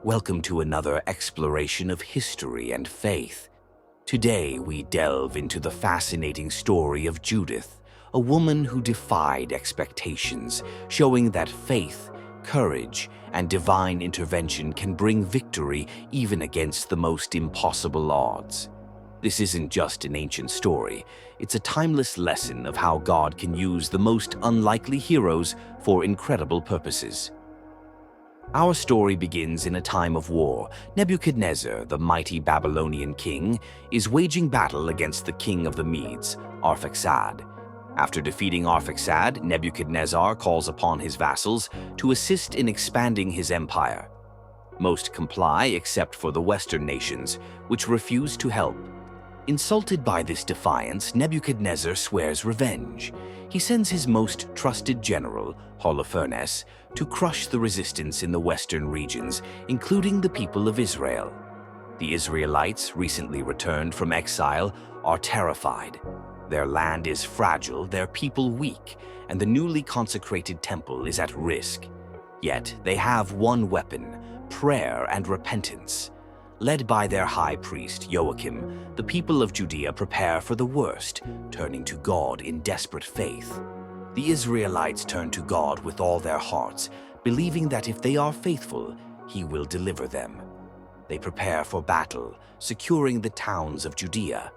Welcome to another exploration of history and faith. Today we delve into the fascinating story of Judith, a woman who defied expectations, showing that faith, courage, and divine intervention can bring victory even against the most impossible odds. This isn't just an ancient story, it's a timeless lesson of how God can use the most unlikely heroes for incredible purposes. Our story begins in a time of war. Nebuchadnezzar, the mighty Babylonian king, is waging battle against the king of the Medes, Arphaxad. After defeating Arphaxad, Nebuchadnezzar calls upon his vassals to assist in expanding his empire. Most comply except for the Western nations, which refuse to help. Insulted by this defiance, Nebuchadnezzar swears revenge. He sends his most trusted general, Holofernes, to crush the resistance in the western regions, including the people of Israel. The Israelites, recently returned from exile, are terrified. Their land is fragile, their people weak, and the newly consecrated temple is at risk. Yet they have one weapon: prayer and repentance. Led by their high priest, Joachim, the people of Judea prepare for the worst, turning to God in desperate faith. The Israelites turn to God with all their hearts, believing that if they are faithful, He will deliver them. They prepare for battle, securing the towns of Judea.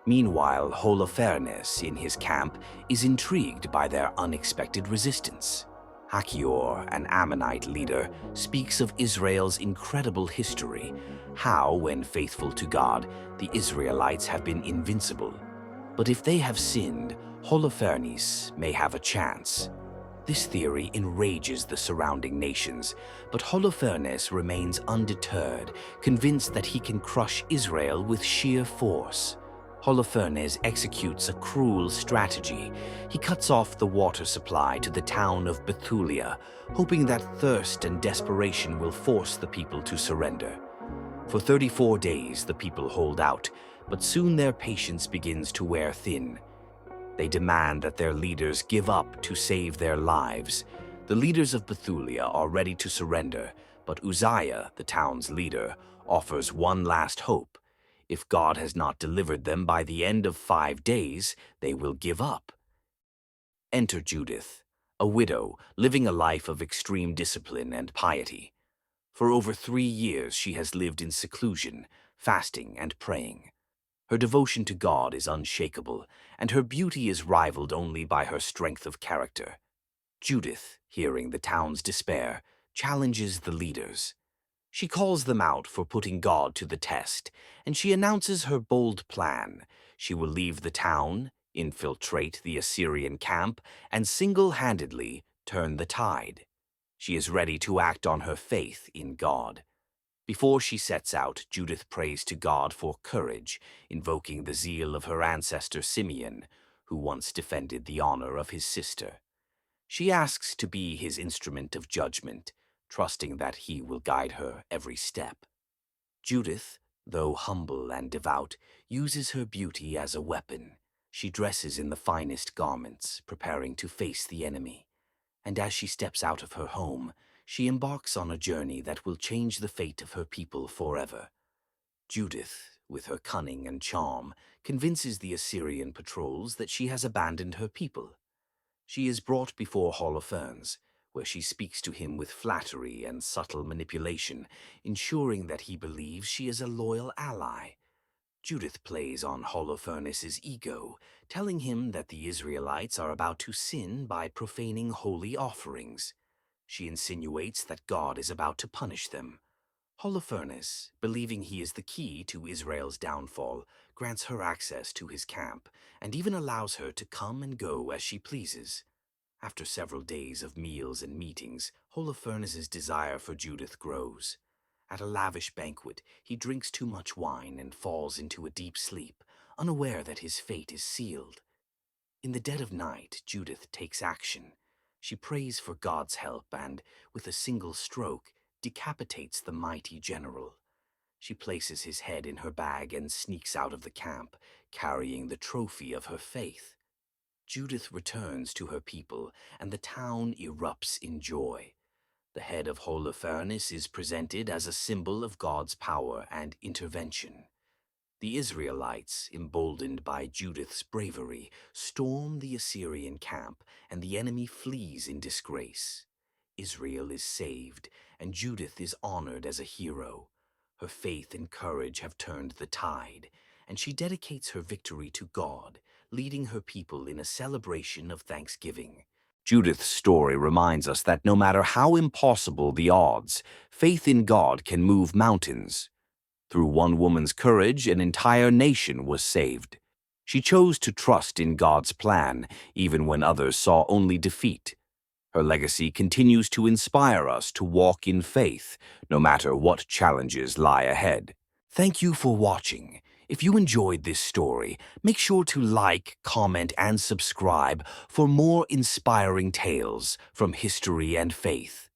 Meanwhile, Holofernes, in his camp, is intrigued by their unexpected resistance. Achior, an Ammonite leader, speaks of Israel's incredible history, how, when faithful to God, the Israelites have been invincible. But if they have sinned, Holofernes may have a chance. This theory enrages the surrounding nations, but Holofernes remains undeterred, convinced that he can crush Israel with sheer force. Holofernes executes a cruel strategy. He cuts off the water supply to the town of Bethulia, hoping that thirst and desperation will force the people to surrender. For 34 days, the people hold out, but soon their patience begins to wear thin. They demand that their leaders give up to save their lives. The leaders of Bethulia are ready to surrender, but Uzziah, the town's leader, offers one last hope. If God has not delivered them by the end of 5 days, they will give up. Enter Judith, a widow living a life of extreme discipline and piety. For over 3 years she has lived in seclusion, fasting and praying. Her devotion to God is unshakable, and her beauty is rivaled only by her strength of character. Judith, hearing the town's despair, challenges the leaders. She calls them out for putting God to the test, and she announces her bold plan. She will leave the town, infiltrate the Assyrian camp, and single-handedly turn the tide. She is ready to act on her faith in God. Before she sets out, Judith prays to God for courage, invoking the zeal of her ancestor Simeon, who once defended the honor of his sister. She asks to be his instrument of judgment, trusting that he will guide her every step. Judith, though humble and devout, uses her beauty as a weapon. She dresses in the finest garments, preparing to face the enemy. And as she steps out of her home, she embarks on a journey that will change the fate of her people forever. Judith, with her cunning and charm, convinces the Assyrian patrols that she has abandoned her people. She is brought before Holofernes, where she speaks to him with flattery and subtle manipulation, ensuring that he believes she is a loyal ally. Judith plays on Holofernes' ego, telling him that the Israelites are about to sin by profaning holy offerings. She insinuates that God is about to punish them. Holofernes, believing he is the key to Israel's downfall, grants her access to his camp and even allows her to come and go as she pleases. After several days of meals and meetings, Holofernes' desire for Judith grows. At a lavish banquet, he drinks too much wine and falls into a deep sleep, unaware that his fate is sealed. In the dead of night, Judith takes action. She prays for God's help and, with a single stroke, decapitates the mighty general. She places his head in her bag and sneaks out of the camp, carrying the trophy of her faith. Judith returns to her people, and the town erupts in joy. The head of Holofernes is presented as a symbol of God's power and intervention. The Israelites, emboldened by Judith's bravery, storm the Assyrian camp, and the enemy flees in disgrace. Israel is saved, and Judith is honored as a hero. Her faith and courage have turned the tide, and she dedicates her victory to God, leading her people in a celebration of thanksgiving. Judith's story reminds us that no matter how impossible the odds, faith in God can move mountains. Through one woman's courage, an entire nation was saved. She chose to trust in God's plan, even when others saw only defeat. Her legacy continues to inspire us to walk in faith, no matter what challenges lie ahead. Thank you for watching. If you enjoyed this story, make sure to like, comment, and subscribe for more inspiring tales from history and faith.